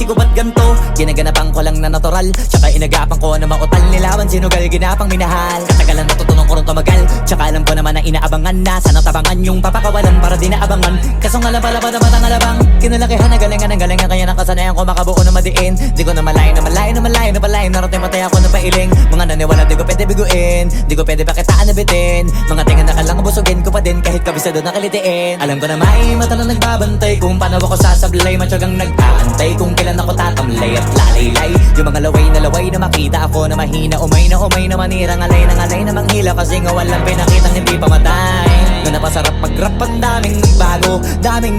ko ba't ganto? Ginaganapan ko lang na natural, tsaka inagapan ko na mautal. Nilawan sinugal, ginapang minahal. Katagalan natutunan ko rin tumagal, tsaka alam ko naman na inaabangan na. Sana tabangan yung papakawalan para di naabangan. Kaso nga lang pala ba naman ang alabang kinalakihan na galingan ng galingan, kaya nakasanayan ko makabuo na madiin. Di ko na malayo na malayo na malayo na malayo. Narating patay ako na pailing. Mga naniwala di ko pwede biguin, di ko pwede pakitaan na bitin. Mga tinga na kalang busugin ko pa din kahit kabisado na kalitiin. Alam ko na may mata na nagbabantay kung paano ako sasablay. Matyagang nag-aantay kung kailan ako tatamlay at lalaylay. Yung mga laway na makita ako na mahina. Umay na manirang alay na manghila. Kasi nga walang pinakitang hindi pamatay. Na napasarap mag-rap ang daming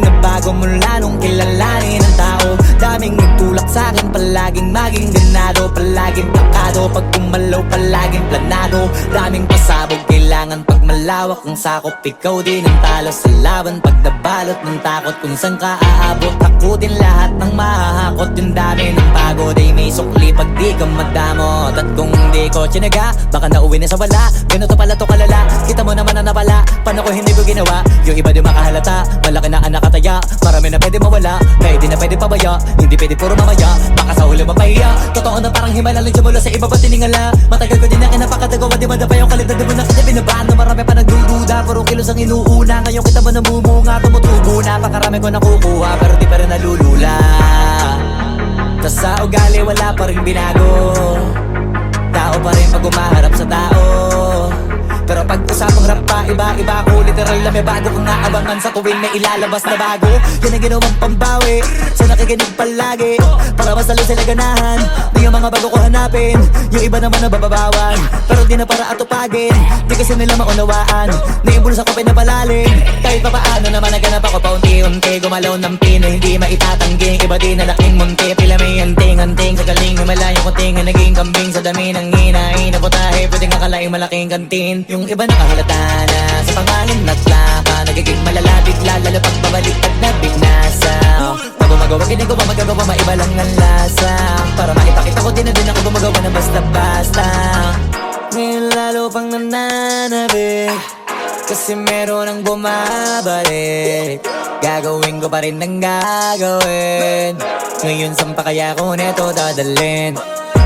nagbago mula nung kilalanin ng tao. Daming nagtulak sa'kin, palaging maging ganado, palaging plakado. Pag kumalaw, palaging planado. Daming pasabog, kailangan pag malawak ang sakop. Ikaw din ang talo sa laban, pag nabalot ng takot. Kung saan ka aabot, ako din lahat ng mahahakot. Yung dami ng pagod ay may sukli pag di ka madamot. At kung hindi ko tsinaga, baka nauwi na sa wala. Ganito pala to kalala, kita mo naman na napala. Paano ko hindi ko ginawa, yung iba di makahalata. Malaki na anak kataya, marami na pwede mawala. Kaya di na pwede pabaya, hindi pwede puro mamaya. Baka sa huli mapahiya, totoo na parang himala lang mula sa iba ba tiningala. Matagal ko din na kinapakatagawa, di madapa yung kalidad. Di mo na kita binabano, marami pa nagdududa. Puro kilos ang inuuna, ngayon kita mo namumunga. Tumutubo na, pakarami ko nakukuha, pero di pa rin nalulula. Tas sa ugali wala pa rin binago, tao pa rin pag umaharap sa tao. Pero pag usapang rap pa, iba-iba ko. Literal na may bago kong naabangan sa tuwing may ilalabas na bago. Yan ang ginawang pambawi sa nakikinig palagi, para mas lalo sila ganahan. Di yung mga bago ko hanapin, yung iba naman nababawan. Pero di na para atupagin, di kasi nila maunawaan. Naimbulsa ko pinapalalim, kahit pa paano naman naganap ako paunti-unti. Gumalaw ng pino, hindi maitatanggi. Iba di na laking munti, pila may anting-anting. Sa galing may malayong kunting, naging kambing sa dami ng hinahin. Naputahe, pwedeng akalaing malaking kantin. Yung iba nakahalata na sa pangalan at laka, nagiging malala bigla, lalo pag babalik at nabinasa. Pag gumagawa, ginagawa, magagawa, maiba lang ang lasa. Para maipakita ko din na din ako gumagawa na basta-basta. Ngayon lalo pang nananabik, kasi meron ang bumabalik. Gagawin ko pa rin ng gagawin. Ngayon saan pa kaya ko neto dadalhin?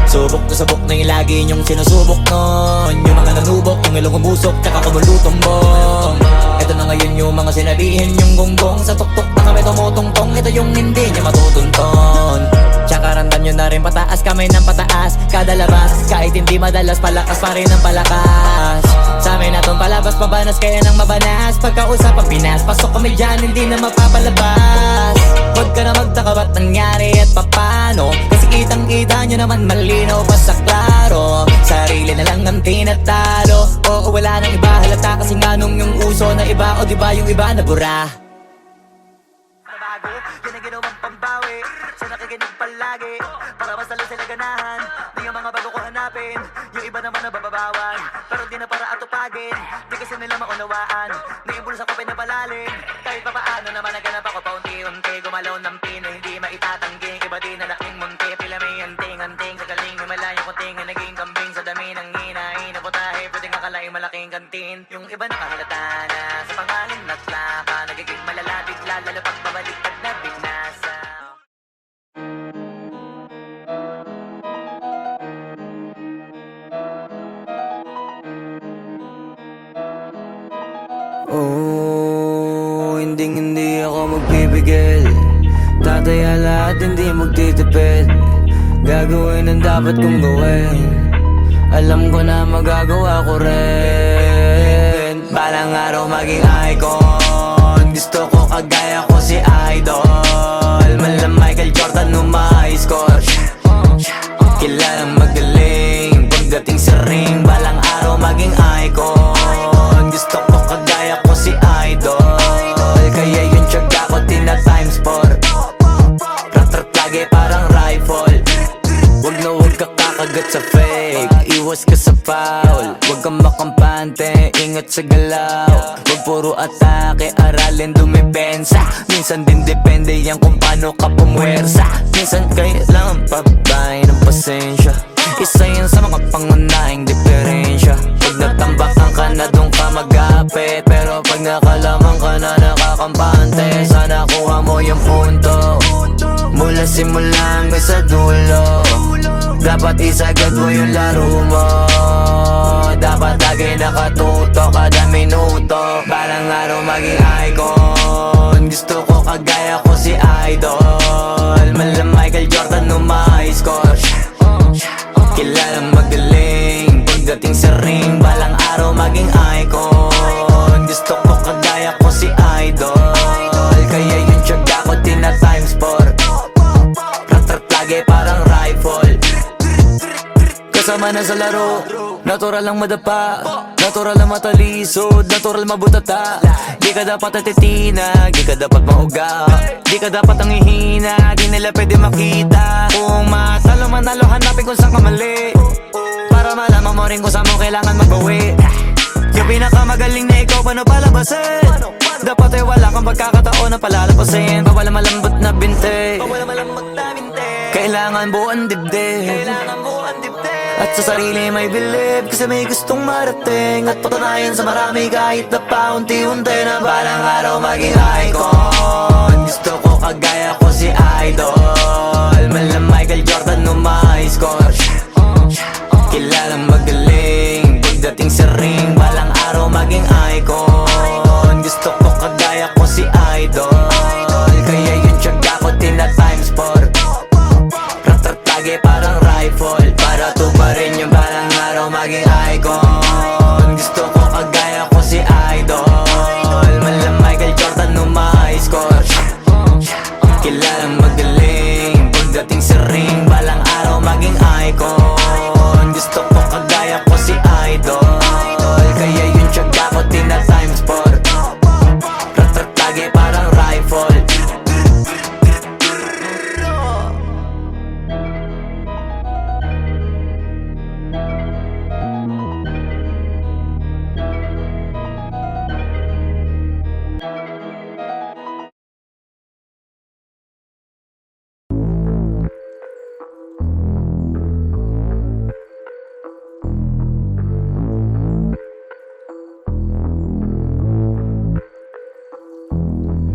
Subok to subok na yung lagi niyong sinusubok nun. Yung mga nanubok, yung ilong umusok, tsaka kumulutong bong. Ito na ngayon yung mga sinabihin yung gonggong. Sa tuktok na kami tumutungtong, ito yung hindi niya matutunton. Tsaka randam nyo na rin pataas, kamay ng pataas. Kada labas, kahit hindi madalas, palakas pa rin ang palakas. Sa amin natong palabas, mabanas kaya nang mabanas. Pagkausap ang Pinas, pasok kami dyan, hindi na mapapalabas. Huwag ka na magtaka ba't nangyari at papano, kasi kitang-kita nyo naman malinaw pa sa klaro. Sarili na lang ang tinatalo, oo wala nang iba halata. Kasi nga nung yung uso na iba, o diba yung iba na bura. Nabago, yan ang ginawang pambawi sa nakikinig palagi, para mas lalo sila ganahan. Di yung mga bago ko hanapin, yung iba naman nababawan. Pero di na para atupagin, di kasi nila maunawaan. Naimbulsa ko pinapalalim, kahit pa paano naman naganap ako paunti-unti. Gumalaw ng pino, hindi maitatanggi. Iba di na laking munti, pila may anting-anting. Sa galing may malayong kunting, naging kambing sa dami ng hinahin. Naputahe, pwedeng akalaing malaking kantin. Yung iba nakahalata na sa pangalan at laka, nagiging malala bigla, lalo pag babalik pag nabinasa. Oh, hindi ako magpipigil. Tataya lahat, hindi magtitipid. Gagawin ang dapat kong gawin. Alam ko na magagawa ko rin. Balang araw maging icon. Gusto ko kagaya ko si Idol. Mala Michael Jordan nung ma-high score. Kilalang magaling pagdating sa ring. Balang araw maging icon. Gusto ko kagaya ko si Idol. Kaya yung tiyaga ko tina-times 4. Rat-rat lagi parang rifle. Wag na wag ka kakagat sa fake, iwas ka sa foul. Wag kang makampante, ingat sa galaw. Wag puro atake, aralin dumipensa. Minsan din depende yan kung paano ka pumwersa. Minsan kailangan pabay ng pasensya. Isa yan sa mga pangunahing diferensya. Pag natambakan ka na doon ka magapit, pero pag nakalamang ka na nakakampante, sana kuha mo yung punto. Mula sa simula hanggang sa dulo. Dapat isagad mo yung laro mo. Dapat lagi nakatuto kada minuto. Balang araw maging icon. Gusto ko kagaya ko si Idol. Mala Michael Jordan no high score. Kilalang magaling pagdating sa ring. Balang araw maging icon. Gusto ko kagaya ko si Idol. Kaya yung tiyaga ko tina times 4. Rat-rat lagi parang rifle. Kasama na sa laro. Natural lang madapa, natural lang matalisod, natural mabutata. Di ka dapat natitinag, di ka dapat mauga, di ka dapat ang ihina, di nila pwede makita. Kung matalo manalo, hanapin kung saan ka mali, para malaman mo rin kung saan mo kailangan magbawi. Yung pinakamagaling na ikaw, paano palabasin? Dapat ay wala kang pagkakataon na palalapasin. Bawala malambot na binte, kailangan buuan dibdib. At sa sarili may bilib, kasi may gustong marating. At patunayan sa marami kahit na paunti-unti na balang araw maging icon. Gusto ko kagaya ko si Idol. Mala Michael Jordan no high score. Kilalang magaling pagdating sa ring. Balang araw maging icon. Gusto ko kagaya ko si Idol. Kaya yung tiyaga ko tina times 4. Rat-rat lagi parang rifle. Para tuparin yung balang araw maging icon. Gusto ko kagaya ko si Idol. Mala Michael Jordan no high score. Kilalang magaling pagdating sa ring. Balang araw maging icon. Gusto ko kagaya ko si Idol. Kaya yung tiyaga ko tina times 4. Rat-rat lagi parang rifle.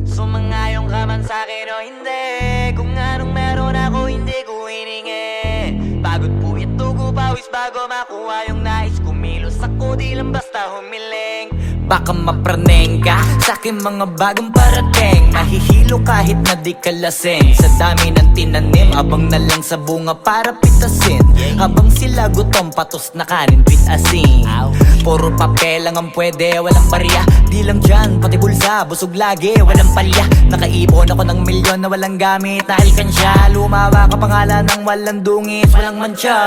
Sumangayong ka man sa'kin o hindi, kung anong meron ako hindi ko hiningi. Pagod po ito ko pawis bago makuha yung nais. Kumilos ako di lang basta humiling. Baka mapraneng ka sa'kin mga bagong parating. Mahihilo kahit na di ka lasing. Sa dami ng tinanim, abang na lang sa bunga para pitasin. Habang sila gutom, patos na kanin with asin. Puro papel lang ang pwede, walang barya. Di lang dyan, pati bulsa, busog lagi, walang palya. Nakaipon ako ng milyon na walang gamit na alkansya. Lumawa ka pangalan ng walang dungis, walang mancha.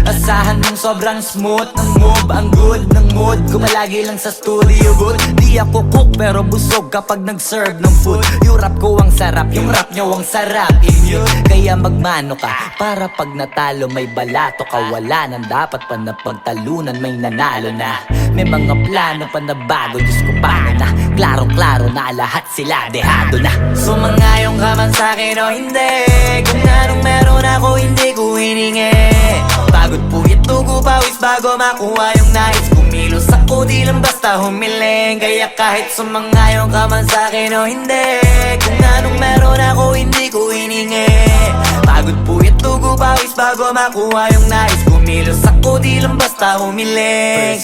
Asahan mong sobrang smooth ng move, ang good ng mood. Gumalagi lang sa studio booth. Di ako cook pero busog kapag nag-serve ng food. Yung rap ko ang sarap, yung rap nyo ang sarap. Immune, kaya magmano ka para pag natalo may balato ka. Wala nang dapat pa na pagtalunan, may nanalo na. May mga plano pa na bago, Diyos ko paano na. Klarong-klaro na lahat sila dehado na. Sumangayong ka man sa'kin o hindi, kung anong meron ako hindi ko hiningi. Pagod po ito ko pawis bago makuha yung nais. Kumilos ako di lang basta humiling. Kaya kahit sumangayong ka man sa'kin o hindi, kung anong meron ako hindi ko hiningi. Pagod po ito ko pawis bago makuha yung nais. Kumilos ako di lang basta humiling.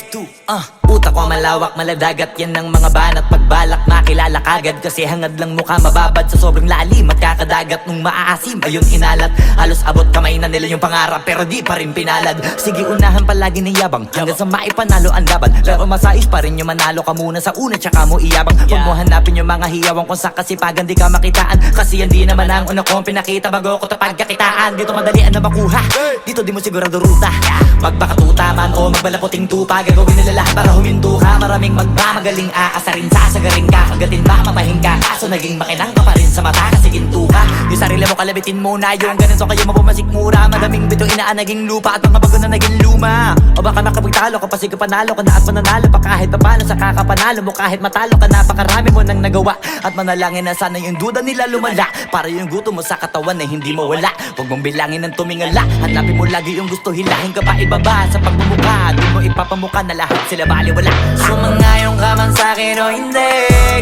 Utak ko malawak, maladagat yan ng mga banat. Pagbalak makilala kagad, kasi hangad lang mukha mababad sa sobrang lalim at kakadagat nung maaasim. Ayun inalat, halos abot kamay na nila yung pangarap pero di pa rin pinalad. Sige unahan palagi ng yabang hanggang sa maipanalo ang laban. Pero masais pa rin yung manalo ka muna sa una tsaka mo iyabang. Huwag mo hanapin yung mga hiyawang kung sa kasipagan di ka makitaan. Kasi yan di naman ang una kong pinakita bago ko tapagkakitaan. Dito madalian na makuha, dito di mo sigurado ruta. Magpakatuta man o magbalaputing tupa, gagawin nila lahat para huminto ka. Maraming magmamagaling aasarin, sasagaring ka, kagatin mamatahin ka. Kaso naging makinang ka pa rin sa mata kasi ginto ka. Yung sarili mo kalabitin muna, yung ganun so kayo mapumasik mura. Madaming bito inaan naging lupa at mga bago na naging luma. O baka makapagtalo ka pa sige panalo ka na at mananalo pa kahit papano sa kakapanalo mo. Kahit matalo ka napakarami mo nang nagawa at manalangin na sana yung duda nila lumala, para yung gutom mo sa katawan na hindi mo wala. Huwag mong bilangin ng tumingala, hanapin mo lagi yung gusto, hilahin ka pa ibaba sa pagmumukha. Di mo ipapamuka na lahat sila baliwala. Sumangayong ka man sa'kin o hindi,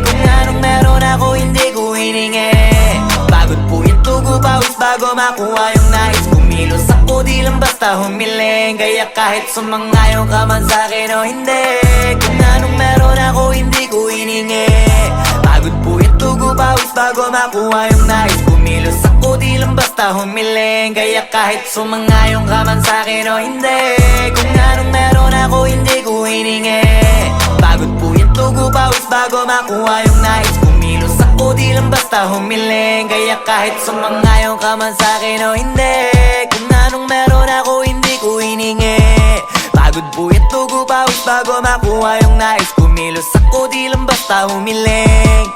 kung anong meron ako hindi ko hiningi. Pagod po ito tugo pawis bago makuha yung nais. Kumilos ako di lang basta humiling, kaya kahit sumangayon ka man sa'kin o hindi, kung anong meron ako hindi ko hiningi. Pagod po yung tugo pawis bago makuha yung nais. Kumilos ako di lang basta humiling, kaya kahit sumangayon ka man sa'kin o hindi, kung anong meron ako hindi ko hiningi. Pagod po yung tugo pawis bago makuha yung nais. Kumilos ako di lang basta humiling, kaya kahit sumangayon ka man sa'kin o hindi, kung anong meron ako hindi ko hiningi. Pagod po yung tugo pawis bago makuha yung nais. Kumilos ako di lang basta humiling.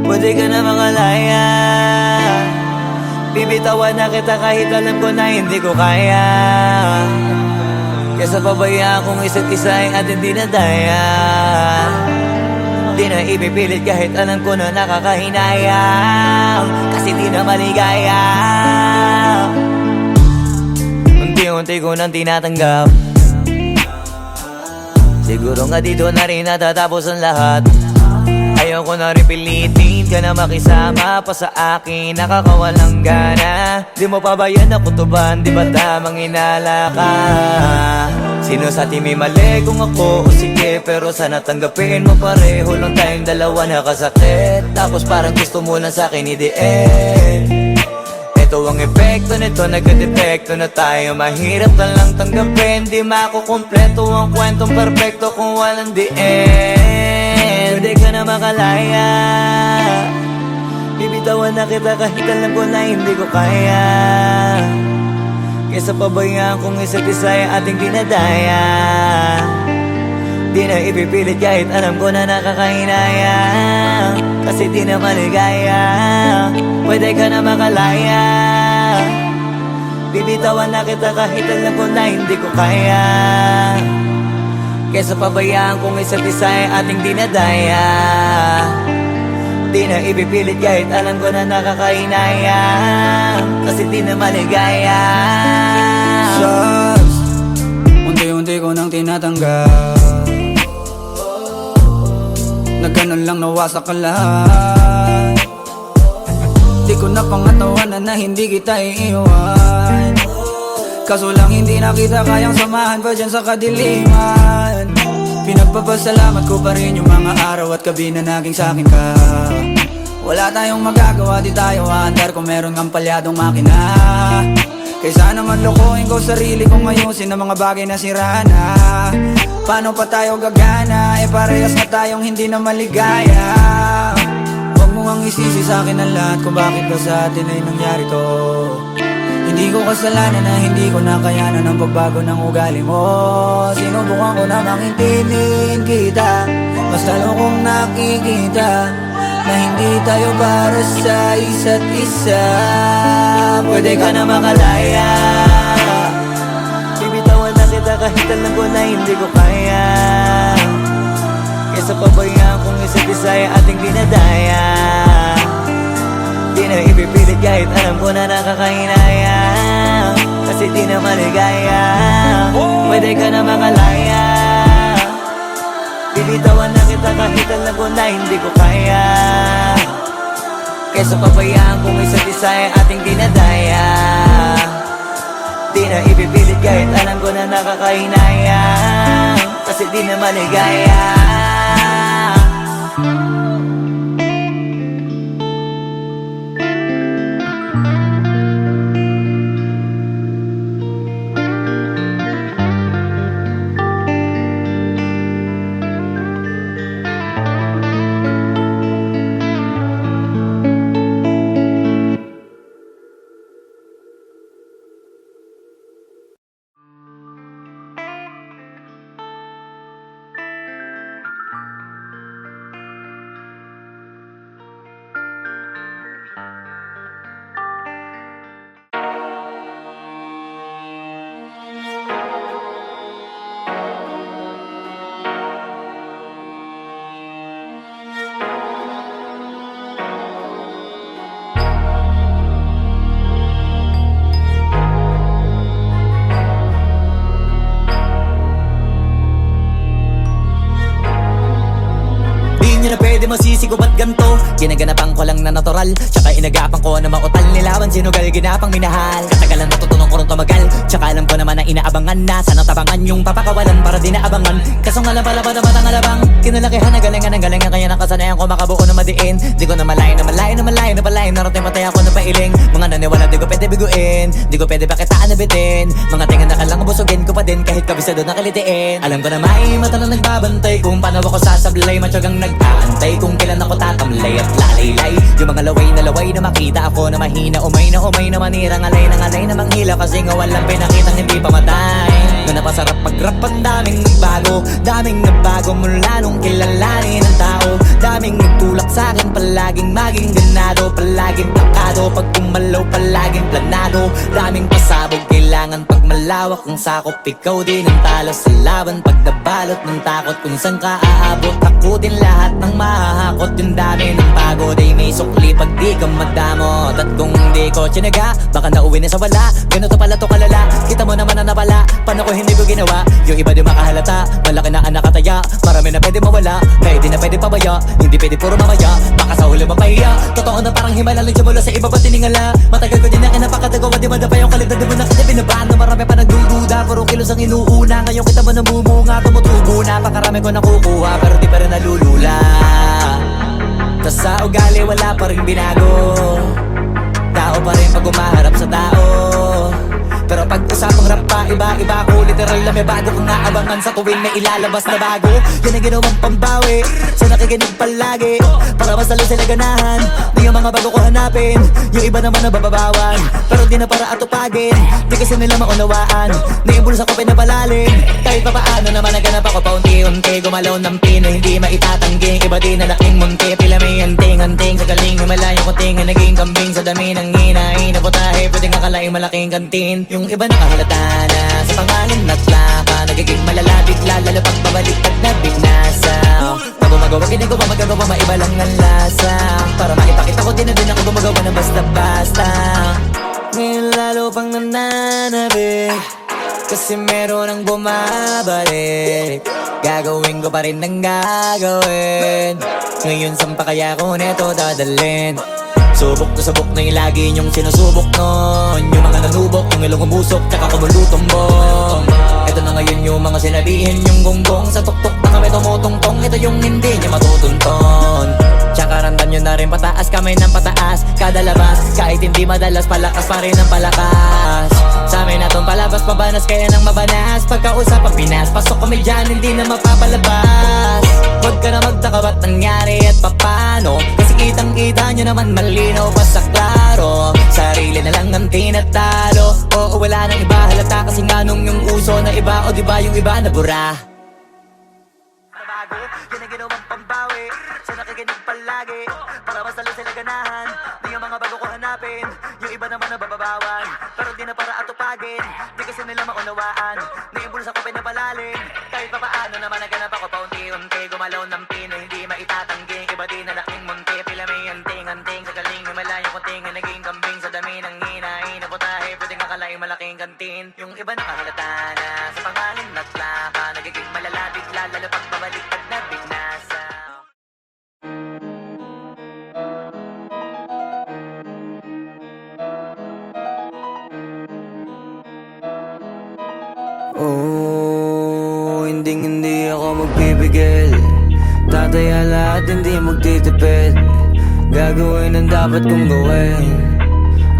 Pwede ka na mangalaya, bibitawan na kita kahit alam ko na hindi ko kaya. Kesa pabayaan kong isa't isa ay ating dinadaya. Di na ipipilit kahit alam ko na nakakahinayang, kasi di na maligaya. Unti-unti ko nang tinatanggap, siguro nga dito na rin natatapos ang lahat. Ayoko na rin pilitin ka na makisama pa sa akin, nakakawalang gana. Di mo pa ba yan nakutuban, di ba tamang inala ka? Sino sa atin may mali kung ako o sige, pero sana tanggapin mo pareho lang tayong dalawa nakasakit. Tapos parang gusto mo lang sa akin i-end. Ito ang epekto nito, nagka-depekto na tayo. Mahirap na lang tanggapin, di makukumpleto ang kwentong perfecto kung walang the end. Pwede ka na makalaya, bibitawan na kita kahit alam ko na hindi ko kaya. Kesa pabayaan kung isa't isa ay ating dinadaya. Di na ipipilit kahit alam ko na nakakahinaya, kasi di na maligaya. Pwede ka na makalaya, bibitawan na kita kahit alam ko na hindi ko kaya. Kesa pabayaan kung isa't isa ay ating dinadaya. Di na ipipilit kahit alam ko na nakakahinaya, kasi di na maligaya. Shucks, unti-unti ko nang tinatanggap, na ganun lang nawasak ka lahat. Di ko na pangatawanan na hindi kita iiwan, kaso lang hindi na kita kayang samahan pa dyan sa kadiliman. Pinagpapasalamat ko pa rin yung mga araw at gabi na naging sa'kin ka. Wala tayong magagawa, di tayo aandar kung meron ng palyadong makina. Kaysa naman lokohin ko sarili kong ayusin ang mga bagay na sira na. Paano pa tayo gagana, parehas na tayong hindi na maligaya. Huwag mo ang isisi sa'kin ang lahat kung bakit ba sa atin ay nangyari to. Hindi ko kasalanan na hindi ko nakayanan ang pagbago ng ugali mo. Sinubukan ko na maintindihin kita, mas lalo kong nakikita na hindi tayo para sa isa't isa. Pwede ka na makalaya, bibitawan na kita kahit alam ko na hindi ko kaya. Kesa pabayaan kung isa't isa ay ating dinadaya. Di na ipipilit kahit alam ko na nakakahinaya, kasi di na maligaya. Pwede ka na makalaya, bibitawan na kita kahit alam ko na hindi ko kaya. Kesa pabayaan kung isa't isa ay ating dinadaya. Di na ipipilit kahit alam ko na nakakahinaya, kasi di na maligaya. isip ko ba't ganto? Ginaganapan ko lang na natural, tsaka inagapan ko na mautal. Nilawan sinugal, ginapang minahal. Katagalan natutunan ko rin tumagal, tsaka alam ko naman na inaabangan na. Sana tabangan yung papakawalan para di naabangan. Kaso nga lang pala ba naman ang alabang kinalakihan na galingan ng galingan, kaya nakasanayan ko makabuo na madiin. Di ko na malayo na malayo na malayo na palayo. Narating matay ako na pailing. Mga naniwala di ko pwede biguin, di ko pwede pakitaan na bitin. Mga tingan na kalang busugin ko pa din kahit kabisado na kalitiin. Alam ko na may mata na nagbabantay kung paano ako sasablay. Matyagang nag-aantay kung kailan ako tatamlay at lalaylay. Yung mga laway na makita ako na mahina. Umay na manira, ngalay na manghila. Kasi nga walang pinakitang hindi pamatay. Na napasarap pag-rap ang daming nagbago mula nung kilalanin ang tao. Daming nagtulak sa'kin, palaging maging ganado, palaging takado. Pag kumalaw, palaging planado. Daming pasabog, kailangan pag malawak ang sakop. Ikaw din ang talo sa laban, pag nabalot ng takot. Kung saan ka aabot, ako din lahat ng mahahakot. Yung dami ng pagod ay may sukli pag di ka madamot. At kung di ko tsinaga, baka nauwi na sa wala. Ganito pala to kalala, kita mo naman na napala. Paano ko hindi ko ginawa, yung iba di makahalata. Malaki na anak kataya, marami na pwede mawala. Kaya di na pwede pabaya, hindi pwede puro mamaya. Baka sa huli mapahiya, totoo na parang himala lang siya mula sa iba ba tiningala. Matagal ko din na kinapakatagawa, di madapa yung kalidad. Di mo na kita binabaan na marami pa nagdududa. Puro kilos ang inuuna, ngayon kita mo namumunga. Tumutubo na, pakarami ko nakukuha, pero di pa rin nalulula. Tas sa ugali wala pa rin binago, tao pa rin pag umaharap sa tao. Pero pag usapang rap pa, iba-iba ko. Literal na may bago kong naabangan sa tuwing may ilalabas na bago. Yan ang ginawang pambawi sa nakikinig palagi, para mas lalo sila ganahan. Di yung mga bago ko hanapin, yung iba naman nababawan. Pero di na para atupagin, di kasi nila maunawaan. Naimbulsa ko pinapalalim, kahit pa paano naman naganap ako paunti-unti. Gumalaw ng pino, hindi maitatangging. Iba di na laking munti, pila may anting-anting. Sa galing himalayo ko tinga, naging kambing. Sa dami ng hinahin na putahe, pwedeng akalaing malaking kantin. Yung iba nakahalata na sa pangalan at laka, nagiging malala bigla, lalo pag pabaliktad na binasa. Pag gumagawa, hindi ko pa magagawa, maiba lang ang lasa. Para maipakita ko din na din ako gumagawa ng basta-basta. Ngayon lalo pang nananabik, kasi meron ang bumabalik. Gagawin ko pa rin ang gagawin. Ngayon saan pa kaya ko neto dadalhin? Subok na yung lagi niyong sinusubok nun. Yung mga nanubok, yung ilong umusok, tsaka kumulutumbong. Ito na ngayon yung mga sinabihin yung gonggong. Sa tuktok na kami tumutungtong, ito yung hindi niya matutunton. Tsaka ramdam nyo na rin pataas, kamay ng pataas. Kada labas, kahit hindi madalas, palakas pa rin ang palakas. Sa amin na tong palabas, pabanas kaya nang mabanas. Pagkausap ang Pinas, pasok kami dyan, hindi na mapapalabas. Huwag ka na magtaka ba't nangyari at papano, kasi kitang-kita nyo naman malinaw pa sa klaro. Sarili na lang ang tinatalo, oo wala nang iba halata. Kasi nga nung yung uso na iba, o diba yung iba na bura. Nabago, yan ang ginawang pambawi sa nakikinig palagi, para mas lalo sila ganahan. Di yung mga bago ko hanapin, yung iba naman nababawan. Pero di na para atupagin, di kasi nila maunawaan. Naimbulsa ko pinapalalim, kahit pa paano naman naganap ako paunti-unti. Gumalaw ng pino, hindi maitatangging. Iba di na laking munti, pila may anting-anting. Sa galing himalayo ko tinga, naging kambing. Sa dami ng hinahin na putahe, pwedeng akalaing malaking kantin. Yung iba nakahalata na sa pangalan at laka, nagiging malala bigla, lalo pag babaliktad na binasa. Oh, hindi ako magpipigil. Tataya lahat, hindi magtitipid. Gagawin ang dapat kong gawin.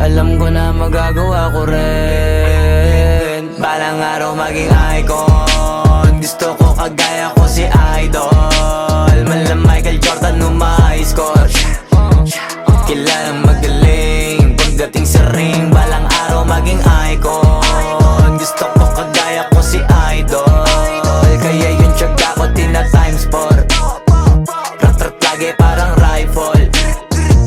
Alam ko na magagawa ko rin. Balang araw maging icon. Gusto ko kagaya ko si Idol. Mala Michael Jordan nung ma-high score. Kilalang magaling pagdating sa ring. Balang araw maging icon. Gusto ko kagaya ko si Idol. Kaya yung tiyaga ko tina times 4. Rat-rat lagi parang rifle.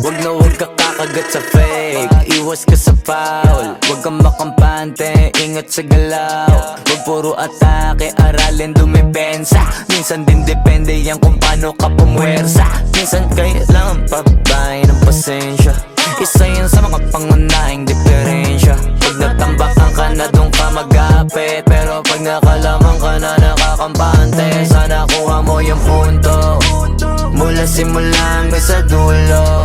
Wag na wag ka kakagat sa fake, iwas ka sa foul. Wag kang makampante, ingat sa galaw. Wag puro atake, aralin dumipensa. Minsan din depende yan kung paano ka pumwersa. Minsan kailangan pabay ng pasensya. Isa yan sa mga pangunahing diferensya. Pag natambakan ka na doon ka magapit, pero pag nakalaman ka na nakakampante, sana kuha mo yung punto. Mula simula hanggang sa dulo,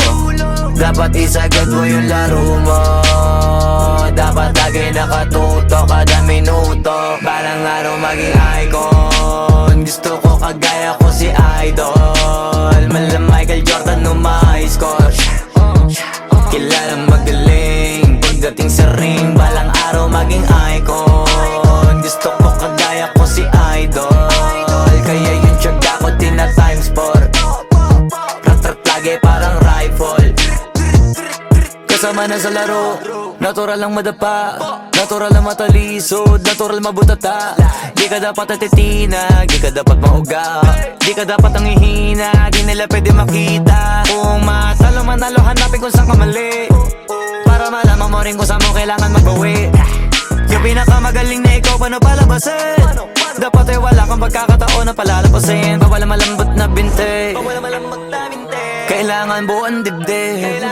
dapat isagad mo yung laro mo. Dapat lagi nakatuto kada minuto. Balang araw maging icon. Gusto ko kagaya ko si Idol. Mala Michael Jordan no my score. Kilalang magaling pagdating sa ring. Balang araw maging icon. Gusto ko kagaya ko si Idol. Kaya yung tiyaga ko tina times 4. Rat-rat lagi parang rifle. Kasama na sa laro, natural lang madapa, natural lang matalisod, natural mabutata. Di ka dapat natitinag, di ka dapat mauga, di ka dapat ang ihina, di nila pwede makita. Kung matalo manalo, hanapin kung saan ka mali, para malaman mo rin kung saan mo kailangan magbawi. Yung pinakamagaling na ikaw, paano palabasin? Dapat ay wala kang pagkakataon na palalapasin. Bawala malambot na binte, kailangan buuan dibdib.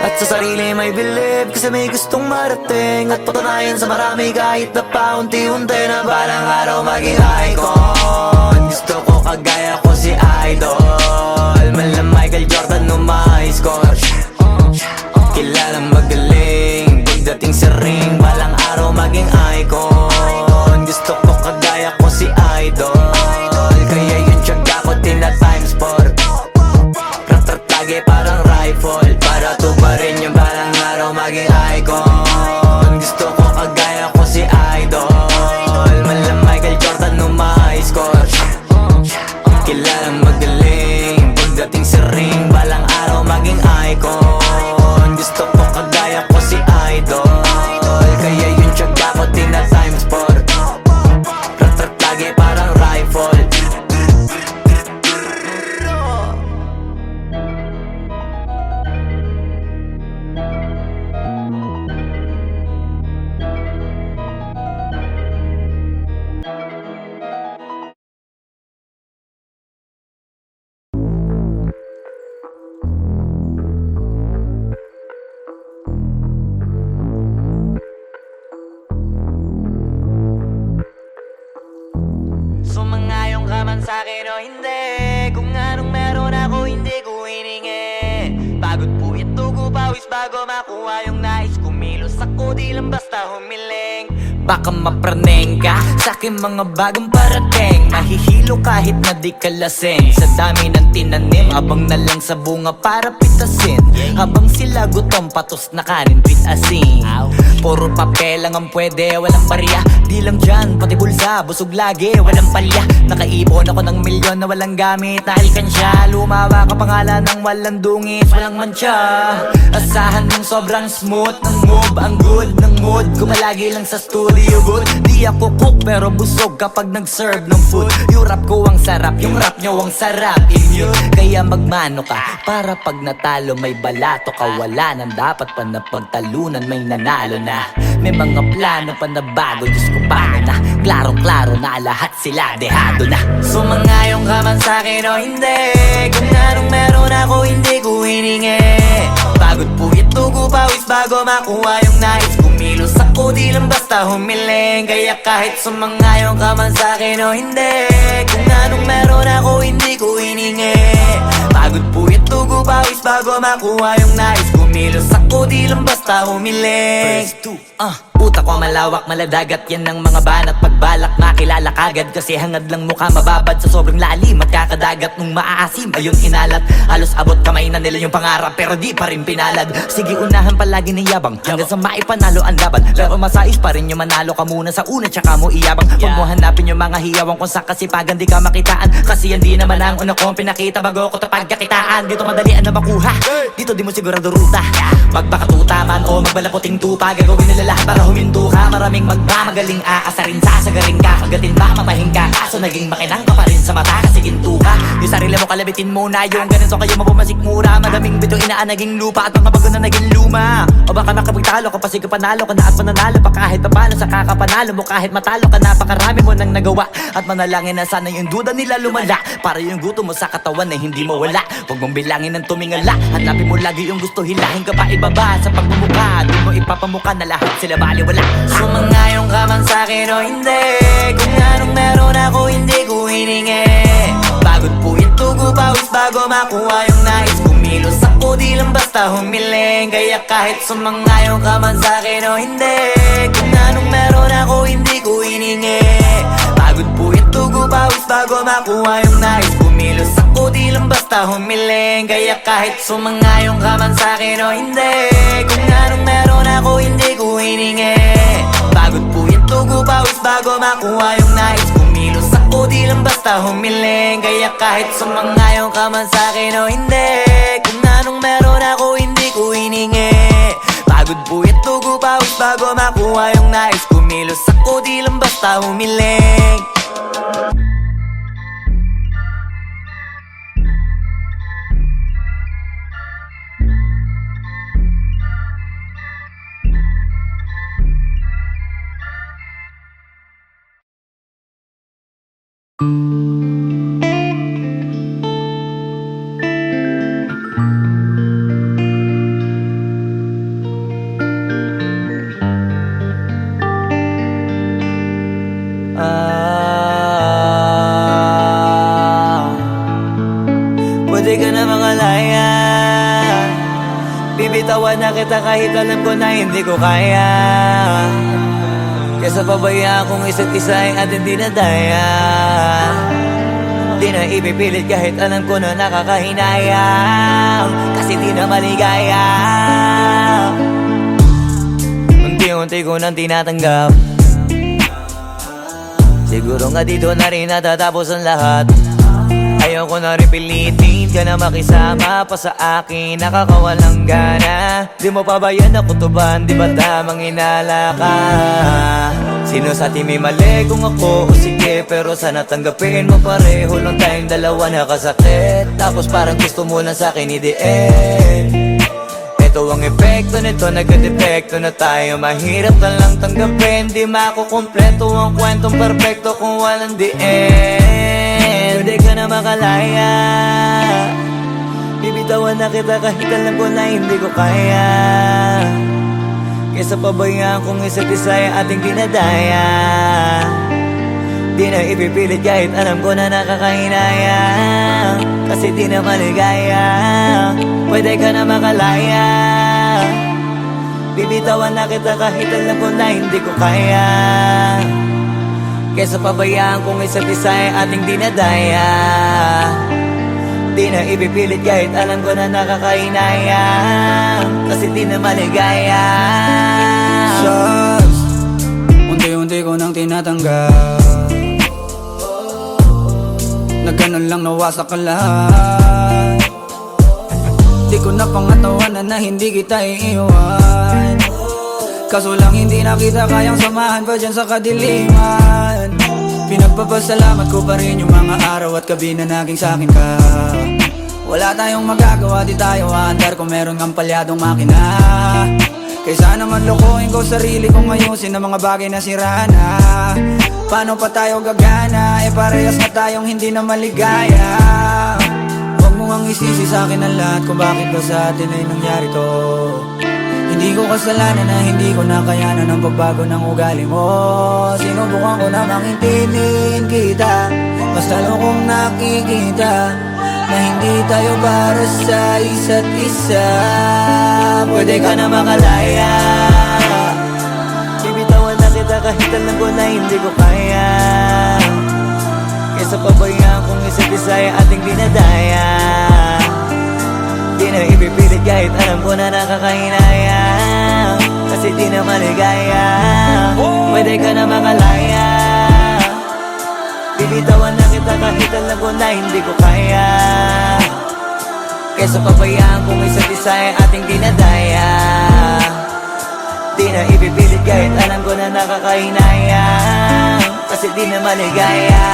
At sa sarili may believe, kasi may gustong marating. At patunayan sa marami kahit na paunti-unti, na balang araw maging icon. Gusto ko kagaya ko si Idol. Mala Michael Jordan no my score. Kilalang magaling pagdating sa ring. Balang araw maging icon. Gusto ko kagaya ko si Idol. Kaya yung tiyaga ko tina times 4. Rat-rat lagi parang rifle, para tubarin yung balang araw maging icon. Gusto ko kagaya ko si Idol. Mala Michael Jordan no my score. Kilalang magaling pagdating sa ring. Balang araw maging icon. Gusto ko kagaya ko si Idol. Kaya yung tiyaga ko tina times 4. Rat-rat lagi parang rifle. Sumangayong ka man sa'kin o hindi, kung anong meron ako hindi ko hiningi. Pagod po ito ko pawis bago makuha yung nais. Kumilos ako di lang basta humiling. Baka mapraneng ka sa'kin mga bagong parating. Mahihilo kahit na di ka lasing. Sa dami ng tinanim, abang na lang sa bunga para pitasin. Habang sila gutom, patos na kanin pitasin. Puro papel lang ang pwede, walang barya. Di lang dyan, pati bulsa, busog lagi, walang palya. Nakaipon ako ng milyon na walang gamit na alkansya. Lumawa ka pangalan ng walang dungis, walang mancha. Asahan mong sobrang smooth ng move, ang good ng mood. Kumalagi lang sa studio booth. Di ako cook pero busog kapag nag-serve ng food. Yung rap ko ang sarap, yung rap nyo ang sarap. Immune, kaya magmano ka para pag natalo may balato ka. Wala nang dapat pa na pagtalunan, may nanalo na. May mga plano pa na bago, Diyos ko paano na. Klarong-klaro na lahat sila dehado na. Sumangayong ka man sa'kin o hindi, kung anong meron ako hindi ko hiningi. Pagod po ito ko pawis bago makuha yung nais. Kumilos ako di lang basta humiling. Kaya kahit sumangayong ka man sa'kin o hindi, kung anong meron ako hindi ko hiningi. Pagod po ito ko pawis bago makuha yung nais. Kumilos ako di lang basta humiling. Utak ko malawak, maladagat yan ng mga banat. Pagbalak makilala kagad, kasi hangad lang mukha mababad. Sa sobrang lalim, magkakadagat nung maaasim. Ayun inalat, halos abot kamay na nila yung pangarap, pero di pa rin pinalad. Sige unahan palagi ng yabang, hanggang sa maipanalo ang laban. Pero masais pa rin yung manalo ka muna sa una, tsaka mo iyabang. Huwag mo hanapin yung mga hiyawang kung sa kasipagan di ka makitaan. Kasi yan di naman ang una kong pinakita bago ko ito pagkakitaan. Dito madalian na makuha, dito di mo sigurado ruta. Magbakatuta man o magbalaputing tupa, gagawin nila lahat para huminto ka. Maraming magmamagaling aasarin, sasagaring ka, kagatin ba mamahing ka. Kaso naging makinang ka pa rin sa mata kasi ginto ka. Yung sarili mo kalabitin muna, yung ganito kayo mapumasik mura. Madaming bito inaan naging lupa at mga bago na naging luma. O baka makapagtalo ka pa, sige panalo ka na at mananalo pa kahit papano sa kakapanalo mo. Kahit matalo ka, napakarami mo nang nagawa. At manalangin na sana yung duda nila lumala, para yung gutom mo sa katawan na hindi mawala. Huwag mong bilangin ng tumingala, hanapin mo lagi yung gusto, hilahin ka pa ibaba. Sa pagmumukha, di mo ipapamuka na lahat sila baliwala. Sumangayong ka man sa'kin o hindi, kung anong meron ako hindi ko hiningi. Pagod po ito ko pawis bago makuha yung nais. Kumilos ako di lang basta humiling, kaya kahit sumangayon ka man sa'kin o hindi, kung anong meron ako hindi ko hiningi. Pagod puyat tugo pawis bago makuha yung nais. Kumilos ako di lang basta humiling, kaya kahit sumangayon ka man sa'kin o hindi, kung anong meron ako hindi ko hiningi. Pagod puyat tugo pawis bago makuha yung nais. Kumilos ako di lang basta humiling, kaya kahit sumangayon ka man sa'kin o hindi, kung anong meron ako hindi ko hiningi. Pagod puyat tugo pawis bago makuha yung nais. Kumilos ako di lang basta humiling. Pwede ka na makalaya, bibitawan na kita kahit alam ko na hindi ko kaya. Kesa pabayaan kung isa't isa ay ating dinadaya. Di na ipipilit kahit alam ko na nakakahinayang, kasi di na maligaya. Unti-unti ko nang tinatanggap, siguro nga dito na rin natatapos ang lahat. Ayoko na rin pilitin ka na makisama pa sa akin, nakakawalang gana. Di mo pa ba yan nakutuban, di ba tamang inala ka? Sino sa atin may mali kung ako o sige, pero sana tanggapin mo pareho lang tayong dalawa nakasakit. Tapos parang gusto mo lang sa akin i-end. Ito ang epekto nito, nagka-depekto na tayo. Mahirap ka lang tanggapin, di makukumpleto ang kwentong perfecto kung walang the end. Pwede ka na makalaya, bibitawan na kita kahit alam ko na hindi ko kaya. Kesa pabayaan kung isa't isa ay ating dinadaya. Di na ipipilit kahit alam ko na nakakahinaya, kasi di na maligaya. Pwede ka na makalaya, bibitawan na kita kahit alam ko na hindi ko kaya. Kesa pabayaan kung isa't isa ay ating dinadaya. Di na ipipilit kahit alam ko na nakakahinaya, kasi di na maligaya. Shots, unti-unti ko nang tinatanggap, na ganun lang nawasak ang lahat. Di ko na pangatawanan na hindi kita iiwan, kaso lang hindi na kita kayang samahan pa dyan sa kadiliman. Pinagpapasalamat ko pa rin yung mga araw at gabi na naging sa'kin ka. Wala tayong magagawa, di tayo aandar kung meron kang palyadong makina. Kaysa naman lokohin ko sarili kong ayusin ang mga bagay na sira na. Paano pa tayo gagana, parehas na tayong hindi na maligaya. Huwag mo ang isisi sa'kin ang lahat kung bakit ba sa atin ay nangyari to. Hindi ko kasalanan na hindi ko nakayanan ang pagbago ng ugali mo. Sinubukan ko na maintindihin kita, basta kung nakikita na hindi tayo para sa isa't isa. Pwede ka na makalaya, bibitawan na kita kahit alam ko na hindi ko kaya. Kesa pabayaan kung isa't isa ay ating dinadaya. Di na ipipilit kahit alam ko na nakakahinaya, kasi di na maligaya. Pwede ka na makalaya, bibitawan na kita kahit alam ko na hindi ko kaya. Kesa pabayaan kung isa't isa ay ating dinadaya. Di na ipipilit kahit alam ko na nakakahinaya, kasi di na maligaya.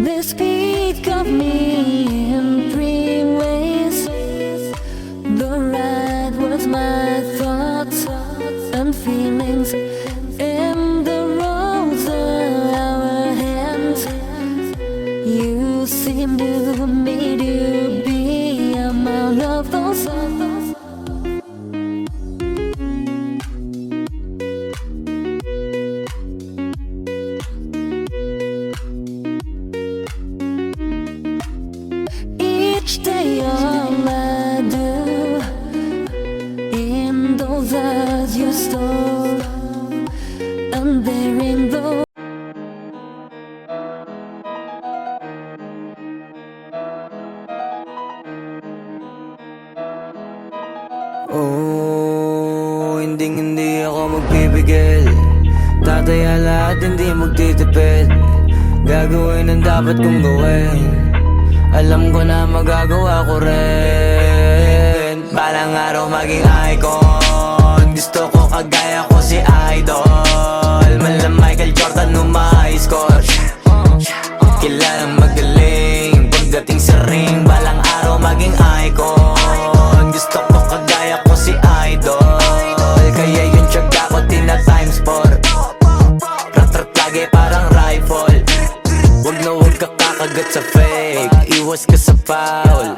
They speak of me in three ways. The right was my thoughts and feelings, and the roads are our hands. You seem to me to be among of those songs. Each day all I do in those eyes you stole, and there in those Oh, hindi ako magpipigil. Tataya lahat, hindi magtitipid. Gagawin ang dapat kong gawin. Alam ko na magagawa ko rin. Balang araw maging icon. Gusto ko kagaya ko si Idol. Mala Michael Jordan nung ma-high score. Kilalang magaling pagdating sa ring. Balang araw maging icon. Gusto ko kagaya ko si Idol. Kaya yung tiyaga ko tina-times 4. Rat-rat lagi parang rifle. Wag na wag ka kakagat sa fake. Iwas ka sa foul.